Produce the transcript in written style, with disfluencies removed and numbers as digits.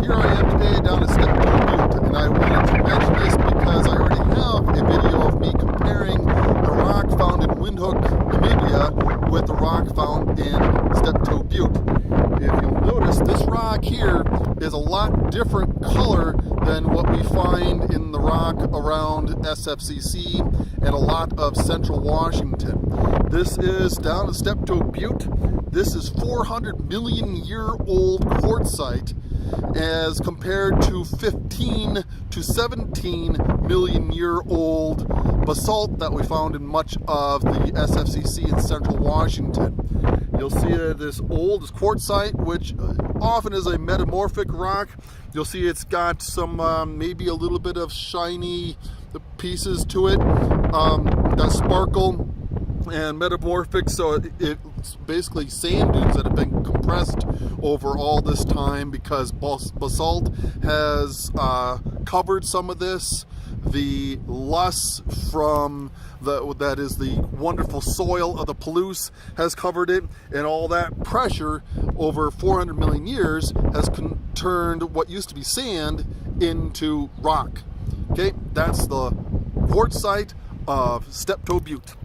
here I am today down at Steptoe Butte, and I wanted to mention this because I already have a video of me comparing the rock found in Windhoek, Namibia, with the rock found in Steptoe Butte. If you'll notice, this rock here is a lot different color than what we find in the rock around SFCC and a lot of central Washington. This is down at Steptoe Butte. This is 400 million year old quartzite as compared to 15 to 17 million year old basalt that we found in much of the SFCC in central Washington. You'll see this quartzite, which often is a metamorphic rock. You'll see it's got some maybe a little bit of shiny pieces to it that sparkle and metamorphic, so it's basically sand dunes that have been compressed over all this time because basalt has covered some of this. The loess from that is the wonderful soil of the Palouse has covered it, and all that pressure over 400 million years has turned what used to be sand into rock. Okay, that's the quartzite of Steptoe Butte.